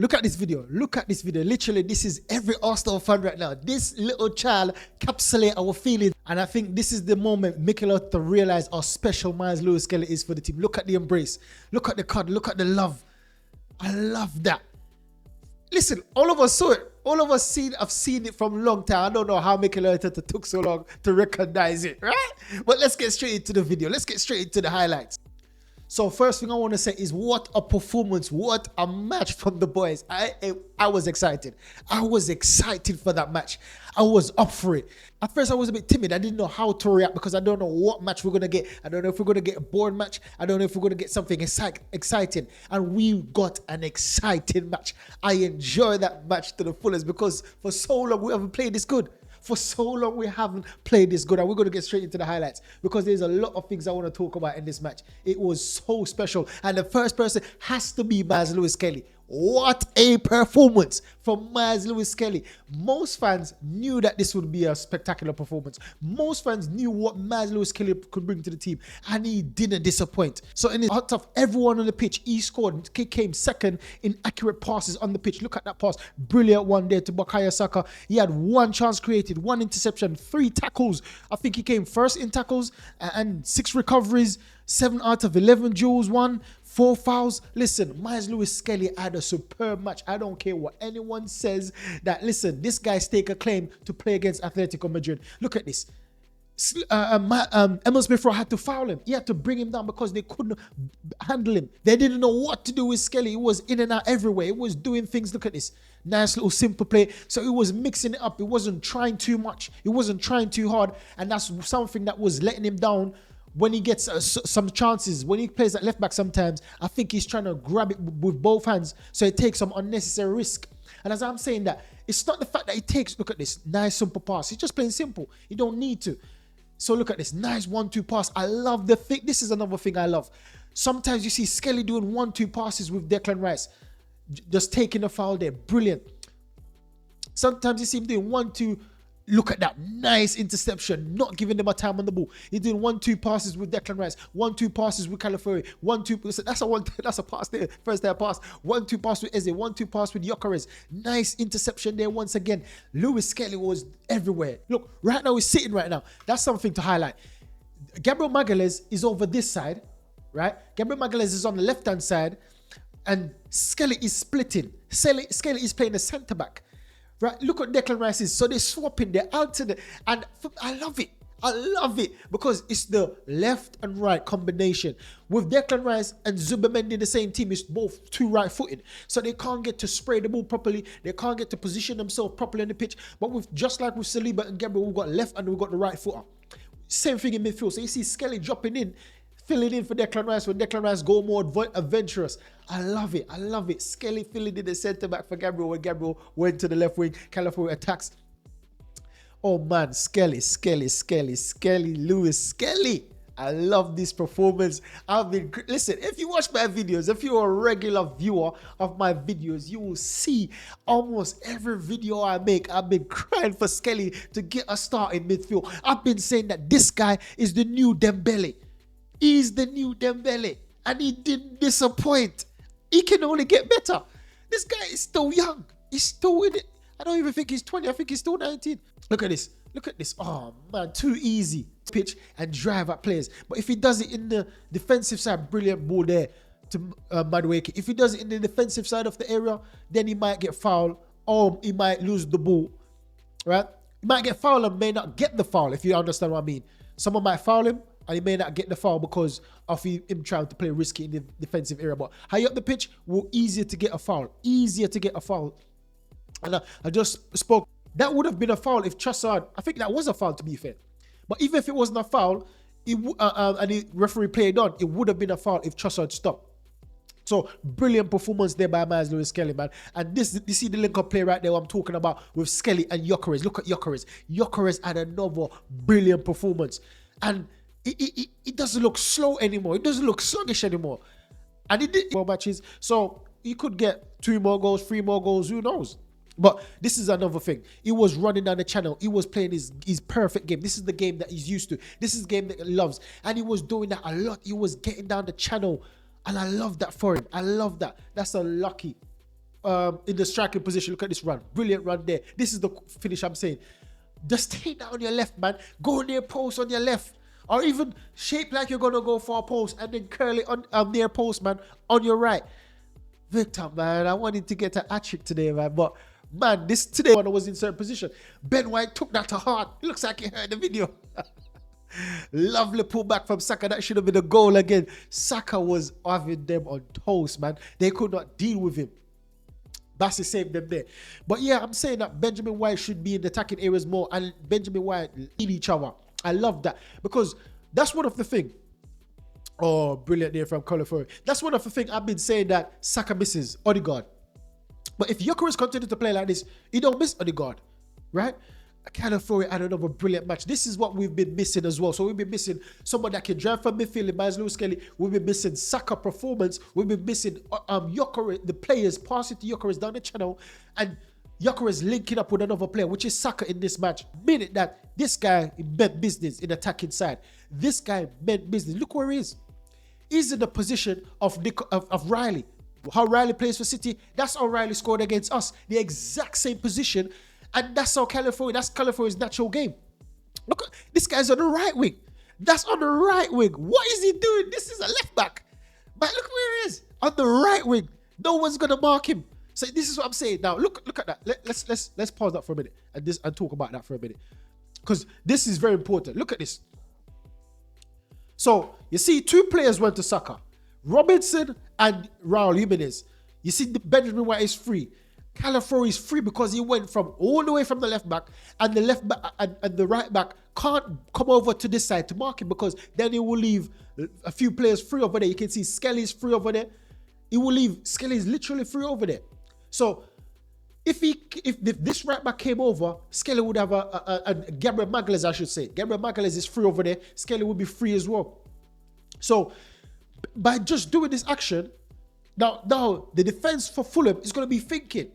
Look at this video. Look at this video. Literally, this is every Arsenal fan right now. This little child encapsulates our feelings. And I think this is the moment Mikel Arteta realized how special Lewis-Skelly is for the team. Look at the embrace. Look at the cuddle. Look at the love. I love that. Listen, all of us saw it. All of us have seen it from a long time. I don't know how Mikel Arteta took so long to recognize it, right? But let's get straight into the video. Let's get straight into the highlights. So first thing I want to say is what a performance, what a match from the boys. I was excited. I was excited for that match. I was up for it. At first I was a bit timid. I didn't know how to react because I don't know what match we're going to get. I don't know if we're going to get a boring match. I don't know if we're going to get something exciting. And we got an exciting match. I enjoy that match to the fullest because for so long we haven't played this good. For so long we haven't played this good, and we're going to get straight into the highlights because there's a lot of things I want to talk about in this match. It was so special, and the first person has to be Lewis-Skelly. What a performance from Lewis-Skelly. Most fans knew that this would be a spectacular performance. Most fans knew what Lewis-Skelly could bring to the team, and he didn't disappoint. So in the heart of everyone on the pitch, he scored. He came second in accurate passes on the pitch. Look at that pass. Brilliant one there to Bukayo Saka. He had one chance created, one interception, 3 tackles. I think he came first in tackles and 6 recoveries. 7 out of 11 duels won, 4 fouls. Listen, Lewis-Skelly had a superb match. I don't care what anyone says that, listen, this guy staked a claim to play against Atletico Madrid. Look at this. Emil Smith-Rowe had to foul him. He had to bring him down because they couldn't handle him. They didn't know what to do with Skelly. He was in and out everywhere. He was doing things. Look at this. Nice little simple play. So he was mixing it up. He wasn't trying too much. He wasn't trying too hard. And that's something that was letting him down. When he gets some chances, when he plays at left back sometimes, I think he's trying to grab it with both hands, so it takes some unnecessary risk. And as I'm saying that, it's not the fact that he takes, look at this, nice simple pass. He's just playing simple. You don't need to. So look at this, nice 1-2 pass. I love the thing. This is another thing I love. Sometimes you see Skelly doing 1-2 passes with Declan Rice, just taking a foul there. Brilliant. Sometimes you see him doing 1-2. Look at that nice interception, not giving them a time on the ball. He's doing 1-2 passes with Declan Rice, 1-2 passes with Calafiori, 1-2. That's a pass there. First there pass, 1-2 pass with Eze, 1-2 pass with Gyökeres. Nice interception there once again. Lewis-Skelly was everywhere. Look, right now he's sitting right now. That's something to highlight. Gabriel Magalhaes is over this side, right? Gabriel Magalhaes is on the left-hand side, and Skelly is splitting. Skelly is playing the centre back. Right, look what Declan Rice is. So they're swapping, they're alternate, and I love it. I love it because it's the left and right combination. With Declan Rice and Zubimendi in the same team, it's both 2 right-footed. So they can't get to spray the ball properly. They can't get to position themselves properly on the pitch. But with just like with Saliba and Gabriel, we've got left and we've got the right footer. Same thing in midfield. So you see Skelly dropping in, filling in for Declan Rice when Declan Rice go more adventurous. I love it. I love it. Skelly filling in the centre back for Gabriel when Gabriel went to the left wing. Calafiori attacks. Oh man, Skelly, Lewis-Skelly. I love this performance. Listen, if you watch my videos, if you're a regular viewer of my videos, you will see almost every video I make, I've been crying for Skelly to get a start in midfield. I've been saying that this guy is the new Dembele. He's the new Dembele, and he didn't disappoint. He can only get better. This guy is still young. He's still in it. I don't even think he's 20. I think he's still 19. Look at this. Look at this. Oh, man, too easy. Pitch and drive at players. But if he does it in the defensive side, brilliant ball there to Madueke. If he does it in the defensive side of the area, then he might get fouled or he might lose the ball, right? He might get fouled and may not get the foul, if you understand what I mean. Someone might foul him, and he may not get the foul because of him trying to play risky in the defensive area. But high up the pitch, easier to get a foul. Easier to get a foul. And I just spoke. That would have been a foul if Trossard. I think that was a foul, to be fair. But even if it wasn't a foul, and the referee played on, it would have been a foul if Trossard stopped. So brilliant performance there by Lewis-Skelly, man. And you see the link-up play right there I'm talking about with Skelly and Gyökeres. Look at Gyökeres. Gyökeres had another brilliant performance. And it doesn't look slow anymore. It doesn't look sluggish anymore. And he did more matches. So he could get 2 more goals, 3 more goals, who knows? But this is another thing. He was running down the channel. He was playing his perfect game. This is the game that he's used to. This is the game that he loves. And he was doing that a lot. He was getting down the channel. And I love that for him. I love that. That's unlucky. in the striking position. Look at this run. Brilliant run there. This is the finish I'm saying. Just take that on your left, man. Go near post on your left. Or even shape like you're going to go for a post and then curl it on near post, man, on your right. Victor, man, I wanted to get a hat-trick today, man. But, man, this today when I was in certain position, Ben White took that to heart. It looks like he heard the video. Lovely pullback from Saka. That should have been a goal again. Saka was having them on toast, man. They could not deal with him. Bassey saved them there. But yeah, I'm saying that Benjamin White should be in the attacking areas more, and Benjamin White lead each other. I love that because that's one of the things. Oh, brilliant there from California. That's one of the things I've been saying that Saka misses Odegaard. But if Gyökeres continue to play like this, he don't miss Odegaard, right? California had another brilliant match. This is what we've been missing as well. So we've been missing someone that can drive from midfield in Lewis-Skelly. We've been missing Saka performance. We've been missing Gyökeres, the players passing to Gyökeres down the channel, and Gyökeres linking up with another player, which is Saka in this match. Meaning that this guy meant business in attacking side. This guy meant business. Look where he is. He's in the position of Riley. How Riley plays for City, that's how Riley scored against us. The exact same position. And that's how that's California's natural game. Look, this guy's on the right wing. That's on the right wing. What is he doing? This is a left back. But look where he is. On the right wing. No one's gonna mark him. So this is what I'm saying. Now look at that. Let's pause that for a minute and talk about that for a minute. Because this is very important. Look at this. So you see, two players went to Saka. Robinson and Raul Jimenez. You see, Benjamin White is free. Calafiori is free because he went from all the way from the left back, and the left back and the right back can't come over to this side to mark him because then he will leave a few players free over there. You can see Skelly's free over there. He will leave Skelly's literally free over there. So if this right back came over, Skelly would have a Gabriel Magalhaes, I should say. Gabriel Magalhaes is free over there. Skelly would be free as well. So by just doing this action, now the defense for Fulham is going to be thinking,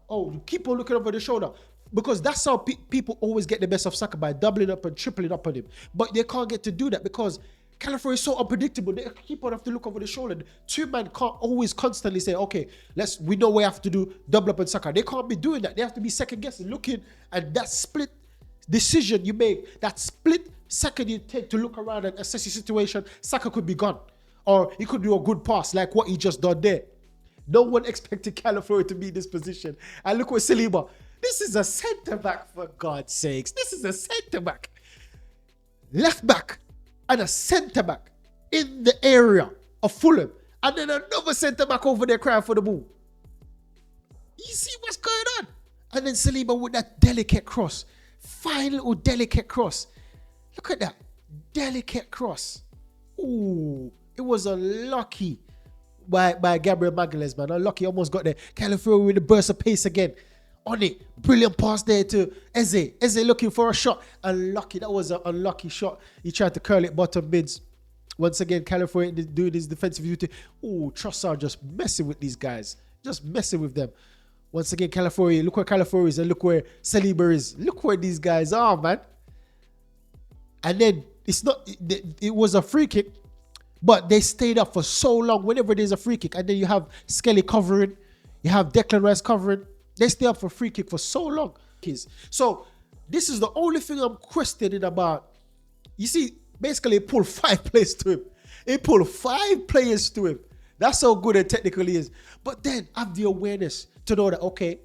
oh, keep on looking over the shoulder. Because that's how people always get the best of Saka, by doubling up and tripling up on him. But they can't get to do that because Calafiori is so unpredictable. They keep on have to look over the shoulder. Two men can't always constantly say, okay, we know we have to do double up on Saka. They can't be doing that. They have to be second guessing, looking, and that split decision you make, that split second you take to look around and assess your situation, Saka could be gone. Or he could do a good pass like what he just done there. No one expected Calafiori to be in this position. And look what Saliba. This is a centre-back, for God's sakes. This is a centre-back. Left back and a centre-back in the area of Fulham. And then another centre-back over there crying for the ball. You see what's going on? And then Saliba with that delicate cross. Fine little delicate cross. Look at that. Delicate cross. Ooh. It was unlucky by Gabriel Magalhaes, man. Unlucky, almost got there. Calafiori with a burst of pace again. On it. Brilliant pass there to Eze. Eze looking for a shot. Unlucky. That was an unlucky shot. He tried to curl it bottom mids. Once again, Calafiori doing his defensive duty. Oh, Trossard just messing with these guys. Just messing with them. Once again, Calafiori. Look where Calafiori is and look where Saliba is. Look where these guys are, man. And then it was a free kick. But they stayed up for so long whenever there's a free kick. And then you have Skelly covering. You have Declan Rice covering. They stay up for free kick for so long. So this is the only thing I'm questioning about. You see, basically he pulled 5 players to him. He pulled 5 players to him. That's how good and technical he is. But then have the awareness to know that, okay,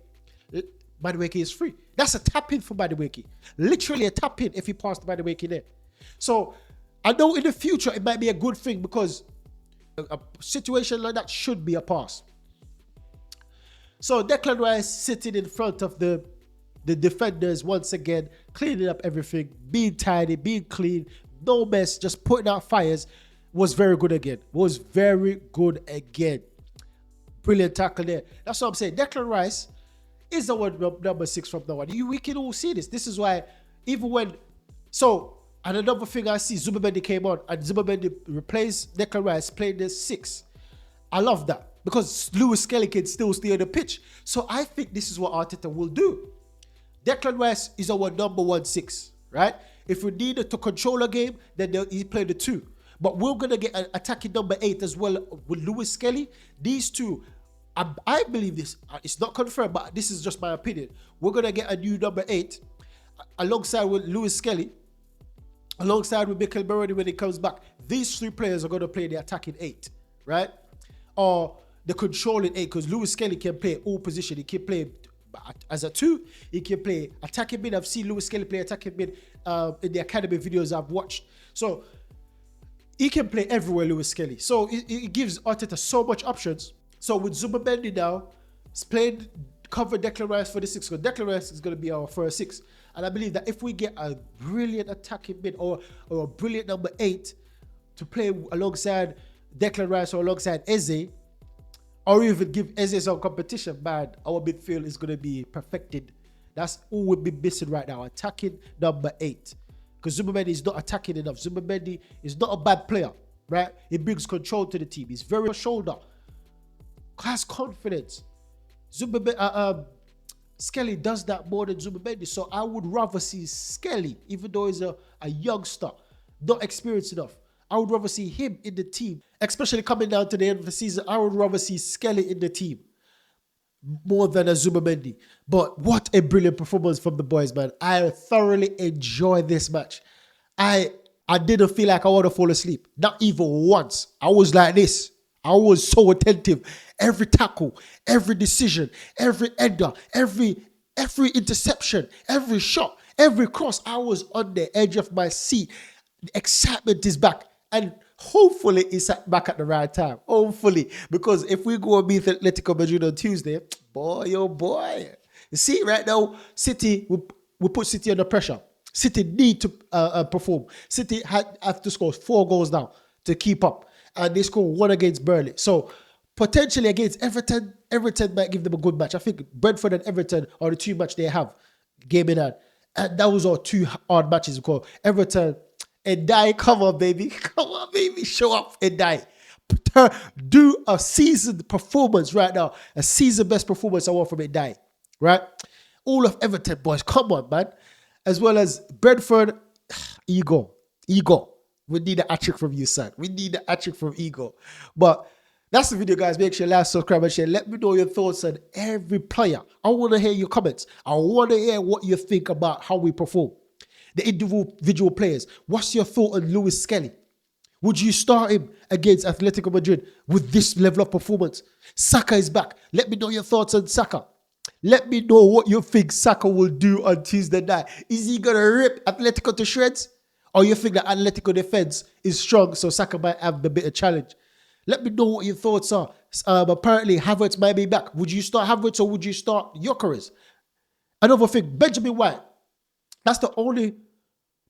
Madueke is free. That's a tap-in for Madueke. Literally a tap-in if he passed Madueke there. So I know in the future it might be a good thing because a situation like that should be a pass. So Declan Rice sitting in front of the defenders once again, cleaning up everything, being tidy, being clean, no mess, just putting out fires, was very good again. Was very good again. Brilliant tackle there. That's what I'm saying. Declan Rice is our number 6 from now on. We can all see this. This is why even when... And another thing I see, Zubimendi came on and Zubimendi replaced Declan Rice playing the 6. I love that because Lewis-Skelly can still stay on the pitch. So I think this is what Arteta will do. Declan Rice is our number 1 6, right? If we needed to control a game, then he played the 2. But we're going to get an attacking number 8 as well with Lewis-Skelly. These two I believe this. It's not confirmed, but this is just my opinion. We're going to get a new number 8 alongside with Lewis-Skelly, alongside with Mikel Arteta when he comes back. These 3 players are going to play the attacking 8, right? Or the controlling 8, because Lewis-Skelly can play all positions. He can play as a 2. He can play attacking mid. I've seen Lewis-Skelly play attacking mid in the academy videos I've watched. So he can play everywhere, Lewis-Skelly. So it gives Arteta so much options. So with Zubimendi now, he's playing cover Declan Rice for the 6. So Declan Rice is going to be our first 6. And I believe that if we get a brilliant attacking mid or a brilliant number 8 to play alongside Declan Rice or alongside Eze, or even give Eze some competition, man, our midfield is going to be perfected. That's all we've been missing right now, attacking number 8. Because Zubimendi is not attacking enough. Zubimendi is not a bad player, right? He brings control to the team. He's very shoulder. Has confidence. Skelly does that more than Zubimendi. So I would rather see Skelly, even though he's a youngster, not experienced enough. I would rather see him in the team, especially coming down to the end of the season. I would rather see Skelly in the team more than a Zubimendi. But what a brilliant performance from the boys, man. I thoroughly enjoyed this match. I didn't feel like I want to fall asleep. Not even once. I was like this. I was so attentive. Every tackle, every decision, every header, every interception, every shot, every cross. I was on the edge of my seat. The excitement is back. And hopefully it's back at the right time. Hopefully. Because if we go and meet Atletico Madrid on Tuesday, boy, oh boy. You see, right now, City, we put City under pressure. City need to perform. City have to score 4 goals now to keep up. And they score 1 against Burnley. So potentially against Everton might give them a good match. I think Brentford and Everton are the 2 matches they have game in hand. And that was our 2 hard matches because Everton and die, come on, baby. Come on, baby. Show up and die. Do a seasoned performance right now. A season best performance I want from it die. Right? All of Everton, boys. Come on, man. As well as Brentford. Ego. We need a hat-trick from you, son. We need a hat-trick from Ego. But that's the video, guys. Make sure you like, subscribe, and share. Let me know your thoughts on every player. I want to hear your comments. I want to hear what you think about how we perform. The individual players. What's your thought on Lewis-Skelly? Would you start him against Atletico Madrid with this level of performance? Saka is back. Let me know your thoughts on Saka. Let me know what you think Saka will do on Tuesday night. Is he going to rip Atletico to shreds? Or you think that Atletico defense is strong, so Saka might have a bit of challenge? Let me know what your thoughts are. Apparently, Havertz might be back. Would you start Havertz or would you start Gyökeres? Another thing, Benjamin White. That's the only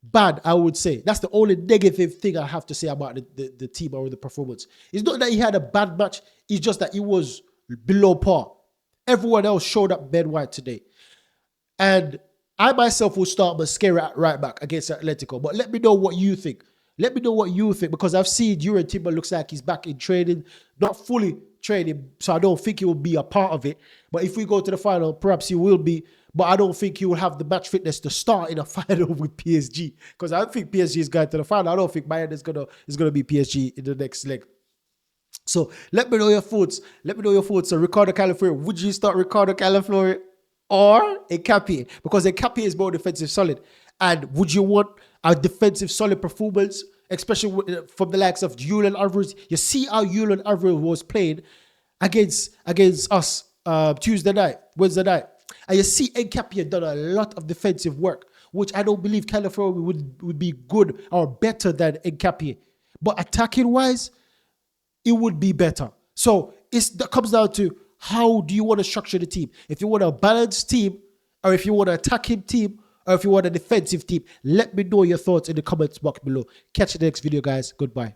bad, I would say. That's the only negative thing I have to say about the team or the performance. It's not that he had a bad match. It's just that he was below par. Everyone else showed up Ben White today. And I myself will start Mascara at right back against Atletico. But let me know what you think. Let me know what you think. Because I've seen Yuri Timber looks like he's back in training. Not fully training. So I don't think he will be a part of it. But if we go to the final, perhaps he will be. But I don't think he will have the match fitness to start in a final with PSG. Because I think PSG is going to the final. I don't think Bayern is gonna be PSG in the next leg. So let me know your thoughts. Let me know your thoughts. So Ricardo Calafiori, would you start Ricardo Calafiori or Nketiah? Because Nketiah is more defensive solid. And would you want a defensive solid performance, especially from the likes of Julian Alvarez? You see how Julian Alvarez was playing against us Wednesday night. And you see Nketiah done a lot of defensive work, which I don't believe Calafiori would be good or better than Nketiah. But attacking-wise, it would be better. So that comes down to how do you want to structure the team? If you want a balanced team, or if you want an attacking team, or if you want a defensive team, let me know your thoughts in the comments box below. Catch you in the next video, guys. Goodbye.